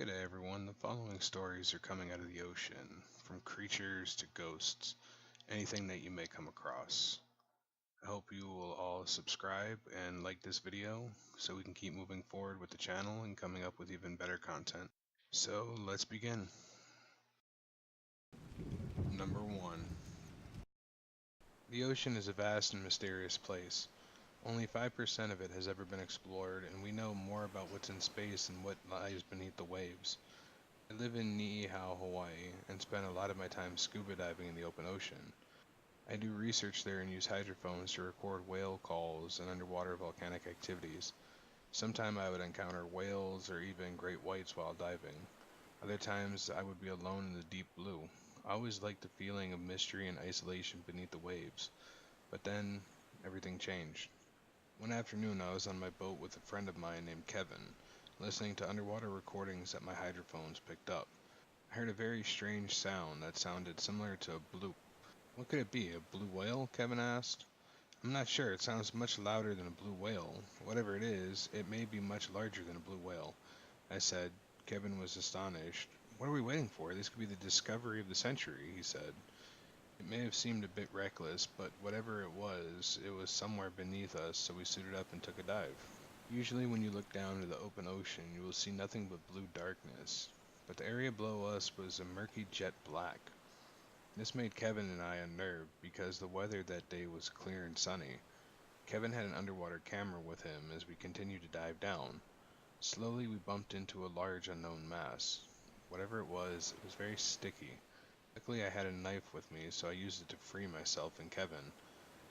G'day everyone, the following stories are coming out of the ocean, from creatures to ghosts, anything that you may come across. I hope you will all subscribe and like this video so we can keep moving forward with the channel and coming up with even better content. So let's begin. Number 1. The ocean is a vast and mysterious place. Only 5% of it has ever been explored, and we know more about what's in space than what lies beneath the waves. I live in Niihau, Hawaii, and spend a lot of my time scuba diving in the open ocean. I do research there and use hydrophones to record whale calls and underwater volcanic activities. Sometimes I would encounter whales or even great whites while diving. Other times I would be alone in the deep blue. I always liked the feeling of mystery and isolation beneath the waves. But then, everything changed. One afternoon I was on my boat with a friend of mine named Kevin, listening to underwater recordings that my hydrophones picked up. I heard a very strange sound that sounded similar to a bloop. What could it be, a blue whale? Kevin asked. I'm not sure, it sounds much louder than a blue whale. Whatever it is, it may be much larger than a blue whale, I said. Kevin was astonished. What are we waiting for? This could be the discovery of the century, he said. It may have seemed a bit reckless, but whatever it was somewhere beneath us, so we suited up and took a dive. Usually when you look down into the open ocean, you will see nothing but blue darkness, but the area below us was a murky jet black. This made Kevin and I unnerved because the weather that day was clear and sunny. Kevin had an underwater camera with him as we continued to dive down. Slowly we bumped into a large unknown mass. Whatever it was very sticky. Luckily I had a knife with me, so I used it to free myself and Kevin.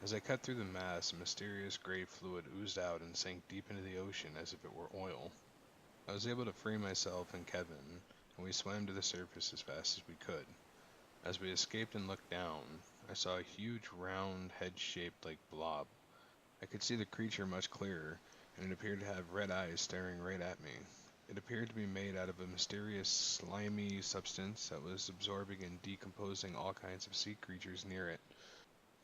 As I cut through the mass, a mysterious gray fluid oozed out and sank deep into the ocean as if it were oil. I was able to free myself and Kevin, and we swam to the surface as fast as we could. As we escaped and looked down, I saw a huge round head-shaped like blob. I could see the creature much clearer, and it appeared to have red eyes staring right at me. It appeared to be made out of a mysterious slimy substance that was absorbing and decomposing all kinds of sea creatures near it.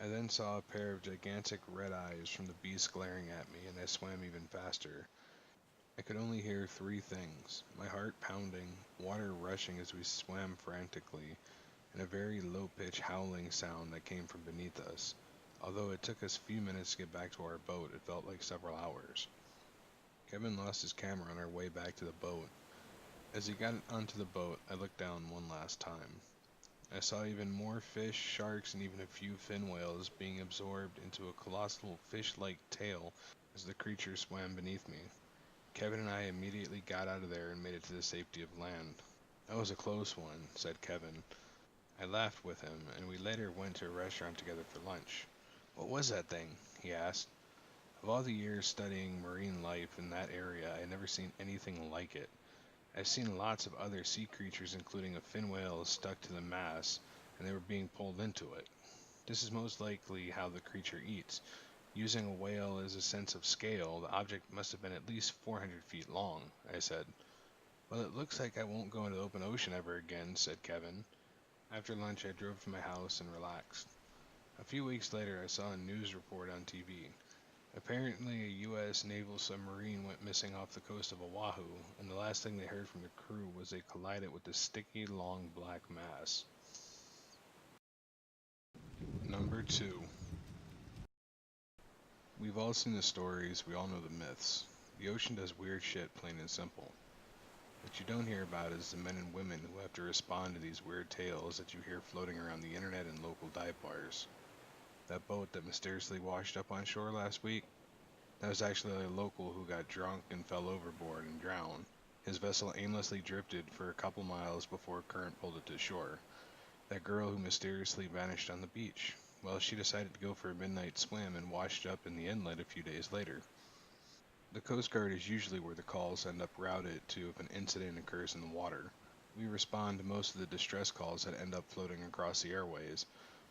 I then saw a pair of gigantic red eyes from the beast glaring at me, and I swam even faster. I could only hear three things: my heart pounding, water rushing as we swam frantically, and a very low-pitched howling sound that came from beneath us. Although it took us a few minutes to get back to our boat, it felt like several hours. Kevin lost his camera on our way back to the boat. As he got onto the boat, I looked down one last time. I saw even more fish, sharks, and even a few fin whales being absorbed into a colossal fish-like tail as the creature swam beneath me. Kevin and I immediately got out of there and made it to the safety of land. That was a close one, said Kevin. I laughed with him, and we later went to a restaurant together for lunch. What was that thing? He asked. Of all the years studying marine life in that area, I had never seen anything like it. I've seen lots of other sea creatures, including a fin whale stuck to the mast, and they were being pulled into it. This is most likely how the creature eats. Using a whale as a sense of scale, the object must have been at least 400 feet long, I said. Well, it looks like I won't go into the open ocean ever again, said Kevin. After lunch, I drove to my house and relaxed. A few weeks later, I saw a news report on TV. Apparently, a U.S. naval submarine went missing off the coast of Oahu, and the last thing they heard from the crew was they collided with the sticky, long black mass. Number 2. We've all seen the stories, we all know the myths. The ocean does weird shit, plain and simple. What you don't hear about is the men and women who have to respond to these weird tales that you hear floating around the internet and local dive bars. That boat that mysteriously washed up on shore last week? That was actually a local who got drunk and fell overboard and drowned. His vessel aimlessly drifted for a couple miles before a current pulled it to shore. That girl who mysteriously vanished on the beach. Well, she decided to go for a midnight swim and washed up in the inlet a few days later. The Coast Guard is usually where the calls end up routed to if an incident occurs in the water. We respond to most of the distress calls that end up floating across the airways.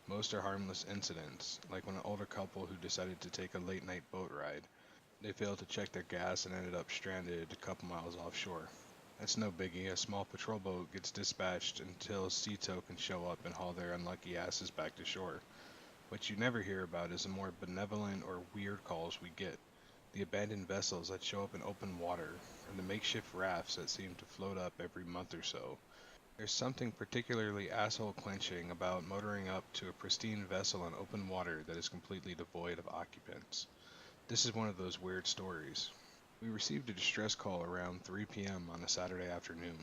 Most are harmless incidents, like when an older couple who decided to take a late night boat ride. They failed to check their gas and ended up stranded a couple miles offshore. That's no biggie. A small patrol boat gets dispatched until SEATO can show up and haul their unlucky asses back to shore. What you never hear about is the more benevolent or weird calls we get. The abandoned vessels that show up in open water, and the makeshift rafts that seem to float up every month or so. There's something particularly asshole clenching about motoring up to a pristine vessel on open water that is completely devoid of occupants. This is one of those weird stories. We received a distress call around 3 p.m. on a Saturday afternoon.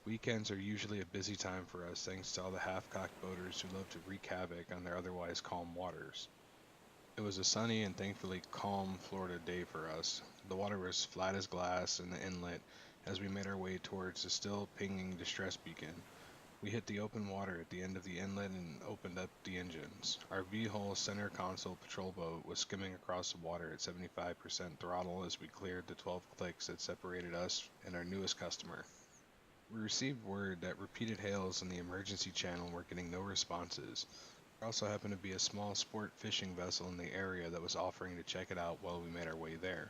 Weekends are usually a busy time for us thanks to all the half-cocked boaters who love to wreak havoc on their otherwise calm waters. It was a sunny and thankfully calm Florida day for us. The water was flat as glass in the inlet as we made our way towards the still pinging distress beacon. We hit the open water at the end of the inlet and opened up the engines. Our V-hull center console patrol boat was skimming across the water at 75% throttle as we cleared the 12 clicks that separated us and our newest customer. We received word that repeated hails on the emergency channel were getting no responses. There also happened to be a small sport fishing vessel in the area that was offering to check it out while we made our way there.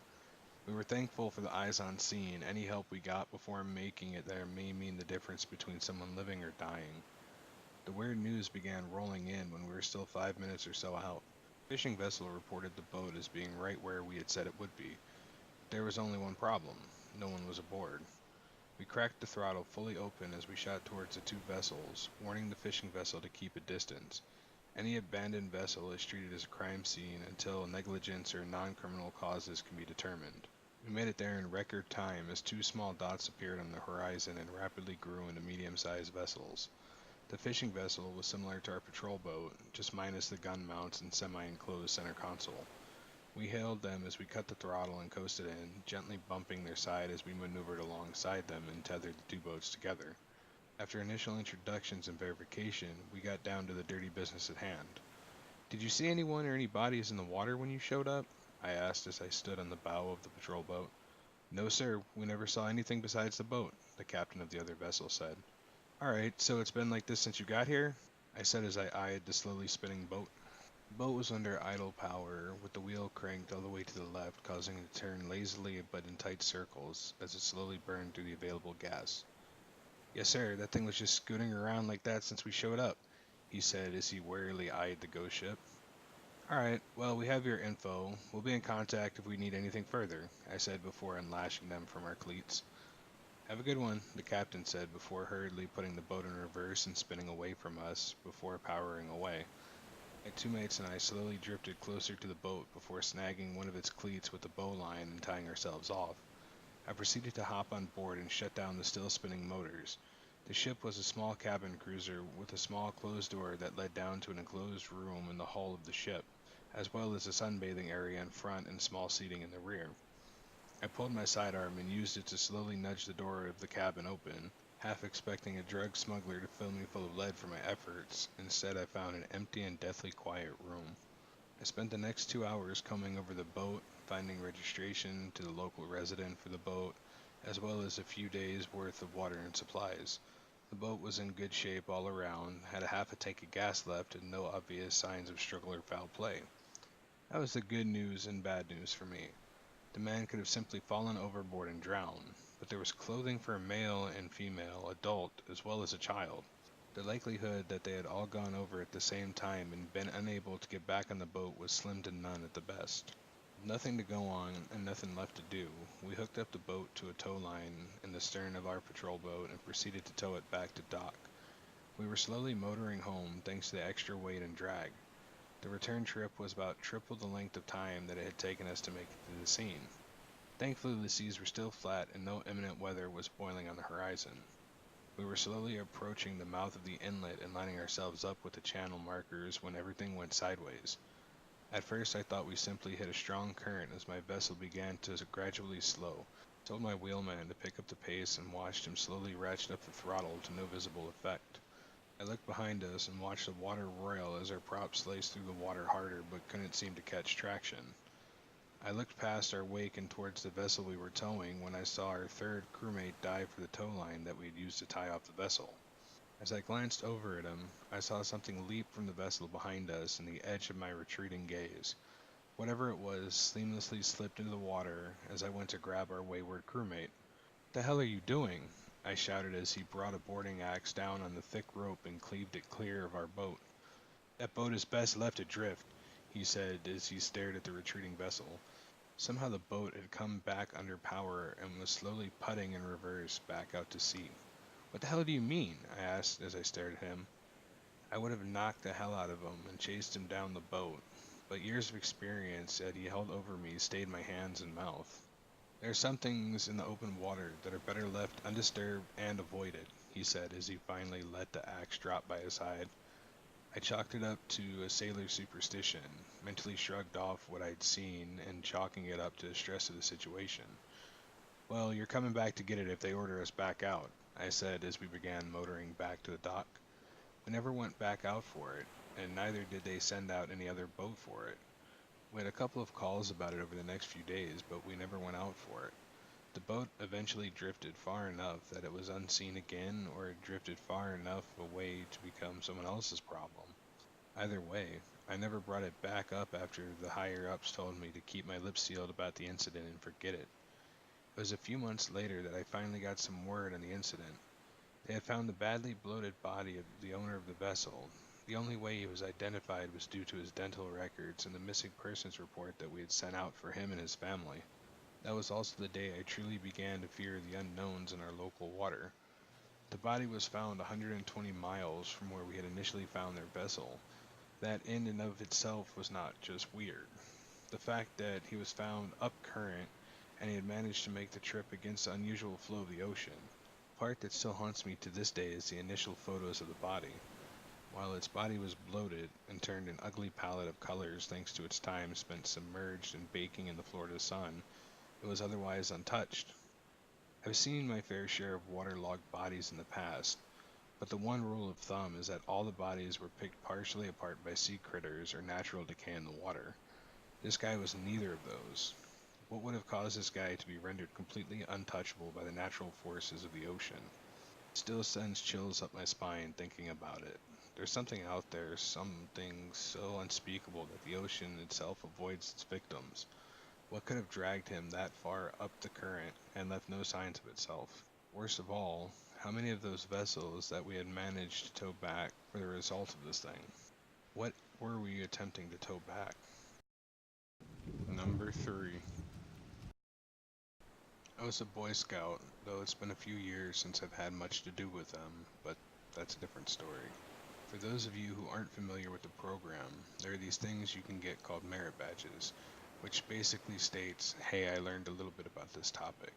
We were thankful for the eyes on scene. Any help we got before making it there may mean the difference between someone living or dying. The weird news began rolling in when we were still 5 minutes or so out. The fishing vessel reported the boat as being right where we had said it would be. There was only one problem. No one was aboard. We cracked the throttle fully open as we shot towards the two vessels, warning the fishing vessel to keep a distance. Any abandoned vessel is treated as a crime scene until negligence or non-criminal causes can be determined. We made it there in record time as two small dots appeared on the horizon and rapidly grew into medium-sized vessels. The fishing vessel was similar to our patrol boat, just minus the gun mounts and semi-enclosed center console. We hailed them as we cut the throttle and coasted in, gently bumping their side as we maneuvered alongside them and tethered the two boats together. After initial introductions and verification, we got down to the dirty business at hand. "Did you see anyone or any bodies in the water when you showed up?" I asked as I stood on the bow of the patrol boat. "No, sir, we never saw anything besides the boat," the captain of the other vessel said. "Alright, so it's been like this since you got here?" I said as I eyed the slowly spinning boat. The boat was under idle power, with the wheel cranked all the way to the left, causing it to turn lazily but in tight circles as it slowly burned through the available gas. "Yes, sir, that thing was just scooting around like that since we showed up," he said as he warily eyed the ghost ship. "Alright, well, we have your info. We'll be in contact if we need anything further," I said before unlashing them from our cleats. "Have a good one," the captain said before hurriedly putting the boat in reverse and spinning away from us before powering away. My two mates and I slowly drifted closer to the boat before snagging one of its cleats with a bowline and tying ourselves off. I proceeded to hop on board and shut down the still spinning motors. The ship was a small cabin cruiser with a small closed door that led down to an enclosed room in the hull of the ship, as well as a sunbathing area in front and small seating in the rear. I pulled my sidearm and used it to slowly nudge the door of the cabin open, half expecting a drug smuggler to fill me full of lead for my efforts. Instead, I found an empty and deathly quiet room. I spent the next 2 hours combing over the boat, finding registration to the local resident for the boat, as well as a few days' worth of water and supplies. The boat was in good shape all around, had a half a tank of gas left, and no obvious signs of struggle or foul play. That was the good news and bad news for me. The man could have simply fallen overboard and drowned, but there was clothing for a male and female, adult, as well as a child. The likelihood that they had all gone over at the same time and been unable to get back on the boat was slim to none at the best. With nothing to go on and nothing left to do, we hooked up the boat to a tow line in the stern of our patrol boat and proceeded to tow it back to dock. We were slowly motoring home thanks to the extra weight and drag. The return trip was about triple the length of time that it had taken us to make it to the scene. Thankfully, the seas were still flat and no imminent weather was boiling on the horizon. We were slowly approaching the mouth of the inlet and lining ourselves up with the channel markers when everything went sideways. At first I thought we simply hit a strong current as my vessel began to gradually slow. I told my wheelman to pick up the pace and watched him slowly ratchet up the throttle to no visible effect. I looked behind us and watched the water roil as our prop sliced through the water harder but couldn't seem to catch traction. I looked past our wake and towards the vessel we were towing when I saw our third crewmate dive for the tow line that we had used to tie off the vessel. As I glanced over at him, I saw something leap from the vessel behind us in the edge of my retreating gaze. Whatever it was seamlessly slipped into the water as I went to grab our wayward crewmate. "What the hell are you doing?" I shouted as he brought a boarding axe down on the thick rope and cleaved it clear of our boat. "That boat is best left adrift," he said as he stared at the retreating vessel. Somehow the boat had come back under power and was slowly putting in reverse back out to sea. What the hell do you mean? I asked as I stared at him. I would have knocked the hell out of him and chased him down the boat, but years of experience that he held over me stayed my hands and mouth. There are some things in the open water that are better left undisturbed and avoided, he said as he finally let the axe drop by his side. I chalked it up to a sailor's superstition, mentally shrugged off what I'd seen and chalking it up to the stress of the situation. Well, you're coming back to get it if they order us back out, I said as we began motoring back to the dock. We never went back out for it, and neither did they send out any other boat for it. We had a couple of calls about it over the next few days, but we never went out for it. The boat eventually drifted far enough that it was unseen again, or it drifted far enough away to become someone else's problem. Either way, I never brought it back up after the higher-ups told me to keep my lips sealed about the incident and forget it. It was a few months later that I finally got some word on the incident. They had found the badly bloated body of the owner of the vessel. The only way he was identified was due to his dental records and the missing persons report that we had sent out for him and his family. That was also the day I truly began to fear the unknowns in our local water. The body was found 120 miles from where we had initially found their vessel. That in and of itself was not just weird. The fact that he was found up current and he had managed to make the trip against the unusual flow of the ocean. The part that still haunts me to this day is the initial photos of the body. While its body was bloated and turned an ugly palette of colors thanks to its time spent submerged and baking in the Florida sun, it was otherwise untouched. I've seen my fair share of waterlogged bodies in the past, but the one rule of thumb is that all the bodies were picked partially apart by sea critters or natural decay in the water. This guy was neither of those. What would have caused this guy to be rendered completely untouchable by the natural forces of the ocean? It still sends chills up my spine thinking about it. There's something out there, something so unspeakable that the ocean itself avoids its victims. What could have dragged him that far up the current and left no signs of itself? Worst of all, how many of those vessels that we had managed to tow back were the result of this thing? What were we attempting to tow back? Number 3. I was a Boy Scout, though it's been a few years since I've had much to do with them, but that's a different story. For those of you who aren't familiar with the program, there are these things you can get called merit badges, which basically states, hey, I learned a little bit about this topic.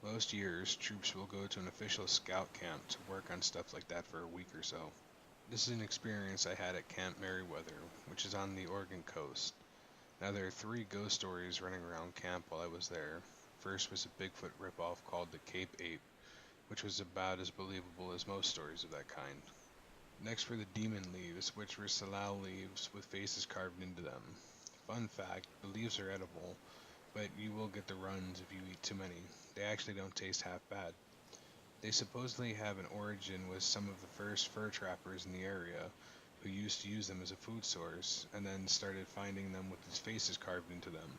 Most years, troops will go to an official scout camp to work on stuff like that for a week or so. This is an experience I had at Camp Merriweather, which is on the Oregon coast. Now there are 3 ghost stories running around camp while I was there. First was a Bigfoot ripoff called the Cape Ape, which was about as believable as most stories of that kind. Next were the demon leaves, which were salal leaves with faces carved into them. Fun fact, the leaves are edible, but you will get the runs if you eat too many. They actually don't taste half bad. They supposedly have an origin with some of the first fur trappers in the area, who used to use them as a food source, and then started finding them with these faces carved into them.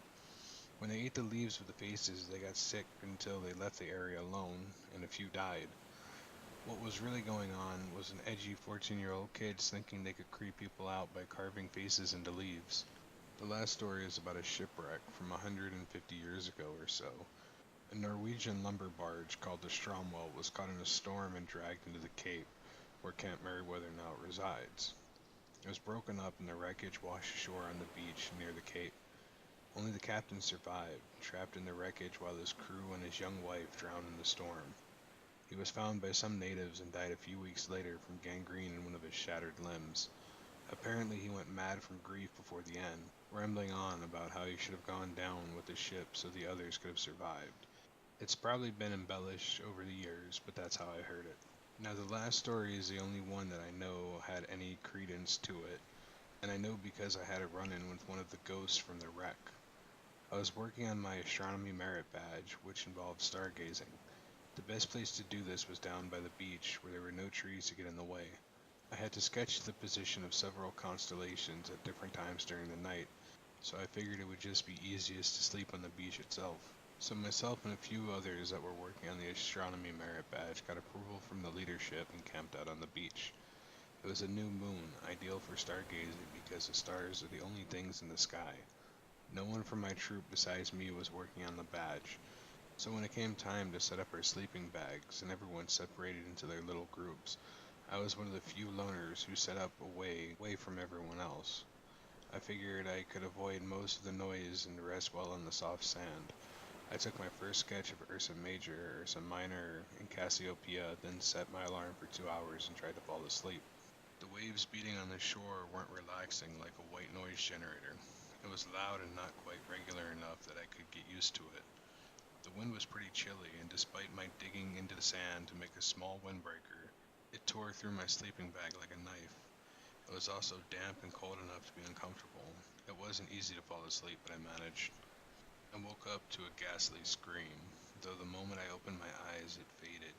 When they ate the leaves with the faces, they got sick until they left the area alone, and a few died. What was really going on was an edgy 14-year-old kids thinking they could creep people out by carving faces into leaves. The last story is about a shipwreck from 150 years ago or so. A Norwegian lumber barge called the Stromwell was caught in a storm and dragged into the Cape, where Camp Merriweather now resides. It was broken up and the wreckage washed ashore on the beach near the Cape. Only the captain survived, trapped in the wreckage while his crew and his young wife drowned in the storm. He was found by some natives and died a few weeks later from gangrene in one of his shattered limbs. Apparently he went mad from grief before the end, rambling on about how he should have gone down with the ship so the others could have survived. It's probably been embellished over the years, but that's how I heard it. Now the last story is the only one that I know had any credence to it, and I know because I had a run-in with one of the ghosts from the wreck. I was working on my astronomy merit badge, which involved stargazing. The best place to do this was down by the beach, where there were no trees to get in the way. I had to sketch the position of several constellations at different times during the night, so I figured it would just be easiest to sleep on the beach itself. So myself and a few others that were working on the astronomy merit badge got approval from the leadership and camped out on the beach. It was a new moon, ideal for stargazing because the stars are the only things in the sky. No one from my troop besides me was working on the badge, so when it came time to set up our sleeping bags and everyone separated into their little groups, I was one of the few loners who set up away from everyone else. I figured I could avoid most of the noise and rest well on the soft sand. I took my first sketch of Ursa Major, Ursa Minor, and Cassiopeia, then set my alarm for 2 hours and tried to fall asleep. The waves beating on the shore weren't relaxing like a white noise generator. It was loud and not quite regular enough that I could get used to it. The wind was pretty chilly, and despite my digging into the sand to make a small windbreaker, it tore through my sleeping bag like a knife. It was also damp and cold enough to be uncomfortable. It wasn't easy to fall asleep, but I managed. I woke up to a ghastly scream, though the moment I opened my eyes it faded.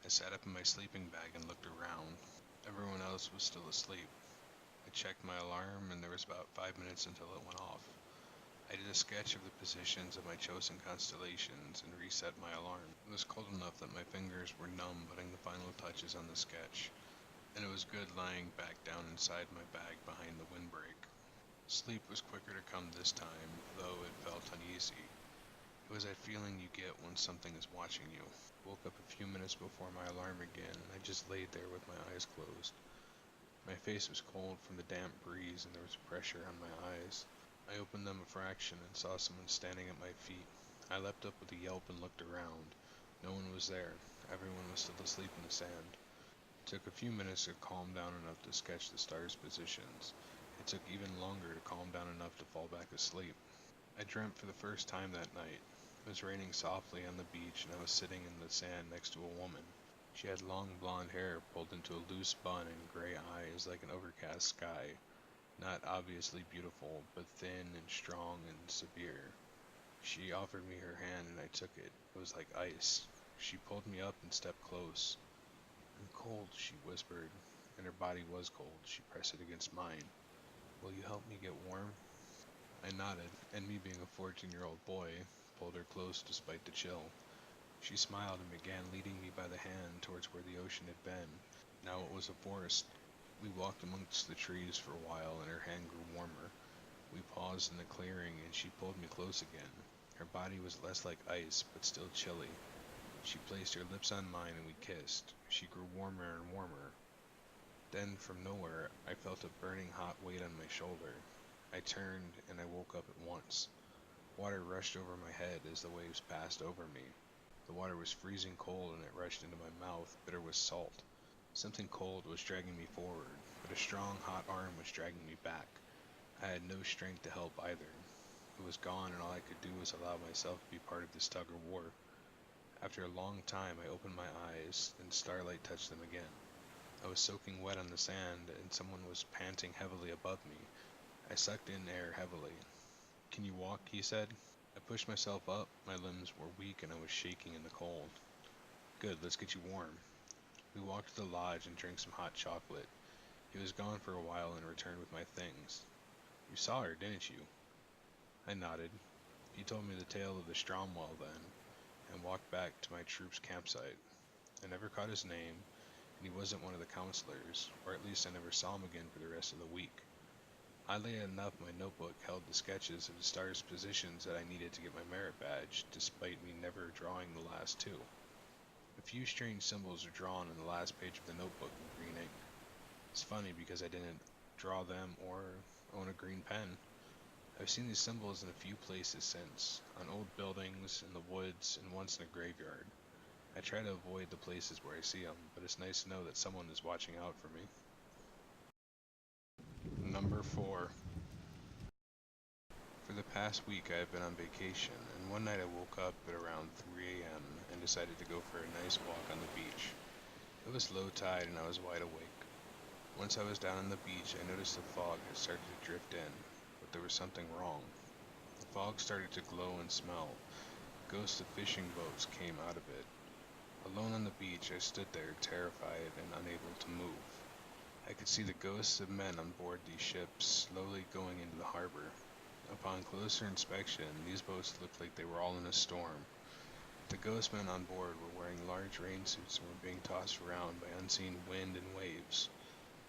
I sat up in my sleeping bag and looked around. Everyone else was still asleep. I checked my alarm and there was about 5 minutes until it went off. I did a sketch of the positions of my chosen constellations and reset my alarm. It was cold enough that my fingers were numb putting the final touches on the sketch, and it was good lying back down inside my bag behind the windbreak. Sleep was quicker to come this time, though it felt uneasy. It was that feeling you get when something is watching you. Woke up a few minutes before my alarm again, and I just laid there with my eyes closed. My face was cold from the damp breeze, and there was pressure on my eyes. I opened them a fraction and saw someone standing at my feet. I leapt up with a yelp and looked around. No one was there. Everyone was still asleep in the sand. It took a few minutes to calm down enough to sketch the stars' positions. It took even longer to calm down enough to fall back asleep. I dreamt for the first time that night. It was raining softly on the beach, and I was sitting in the sand next to a woman. She had long blonde hair pulled into a loose bun and gray eyes like an overcast sky. Not obviously beautiful, but thin and strong and severe. She offered me her hand and I took it. It was like ice. She pulled me up and stepped close. "I'm cold," she whispered, and her body was cold. She pressed it against mine. "Will you help me get warm?" I nodded, and me being a 14-year-old boy, pulled her close despite the chill. She smiled and began leading me by the hand towards where the ocean had been. Now it was a forest. We walked amongst the trees for a while, and her hand grew warmer. We paused in the clearing, and she pulled me close again. Her body was less like ice, but still chilly. She placed her lips on mine, and we kissed. She grew warmer and warmer. Then, from nowhere, I felt a burning hot weight on my shoulder. I turned, and I woke up at once. Water rushed over my head as the waves passed over me. The water was freezing cold, and it rushed into my mouth, bitter with salt. Something cold was dragging me forward, but a strong, hot arm was dragging me back. I had no strength to help either. It was gone, and all I could do was allow myself to be part of this tug of war. After a long time, I opened my eyes, and starlight touched them again. I was soaking wet on the sand, and someone was panting heavily above me. I sucked in air heavily. "Can you walk?" he said. I pushed myself up. My limbs were weak, and I was shaking in the cold. "Good, let's get you warm." We walked to the lodge and drank some hot chocolate. He was gone for a while and returned with my things. "You saw her, didn't you?" I nodded. He told me the tale of the Stromwell then, and walked back to my troop's campsite. I never caught his name, and he wasn't one of the counselors, or at least I never saw him again for the rest of the week. Oddly enough, my notebook held the sketches of the stars' positions that I needed to get my merit badge, despite me never drawing the last two. A few strange symbols are drawn on the last page of the notebook in green ink. It's funny because I didn't draw them or own a green pen. I've seen these symbols in a few places since, on old buildings, in the woods, and once in a graveyard. I try to avoid the places where I see them, but it's nice to know that someone is watching out for me. Number 4. For the past week I have been on vacation, and one night I woke up at around 3 a.m. and decided to go for a nice walk on the beach. It was low tide and I was wide awake. Once I was down on the beach, I noticed the fog had started to drift in, but there was something wrong. The fog started to glow and smell. Ghosts of fishing boats came out of it. Alone on the beach, I stood there, terrified and unable to move. I could see the ghosts of men on board these ships slowly going into the harbor. Upon closer inspection, these boats looked like they were all in a storm. The ghost men on board were wearing large rain suits and were being tossed around by unseen wind and waves.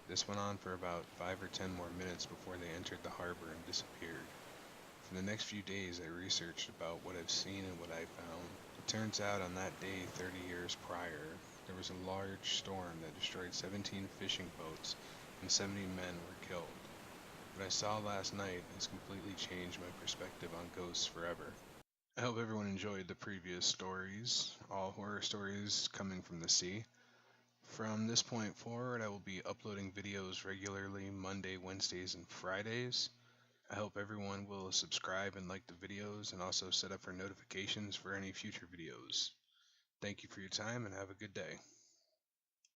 This went on for about 5 or 10 more minutes before they entered the harbor and disappeared. For the next few days, I researched about what I've seen and what I found. It turns out on that day 30 years prior, there was a large storm that destroyed 17 fishing boats and 70 men were killed. What I saw last night has completely changed my perspective on ghosts forever. I hope everyone enjoyed the previous stories, all horror stories coming from the sea. From this point forward, I will be uploading videos regularly Monday, Wednesdays, and Fridays. I hope everyone will subscribe and like the videos and also set up for notifications for any future videos. Thank you for your time and have a good day.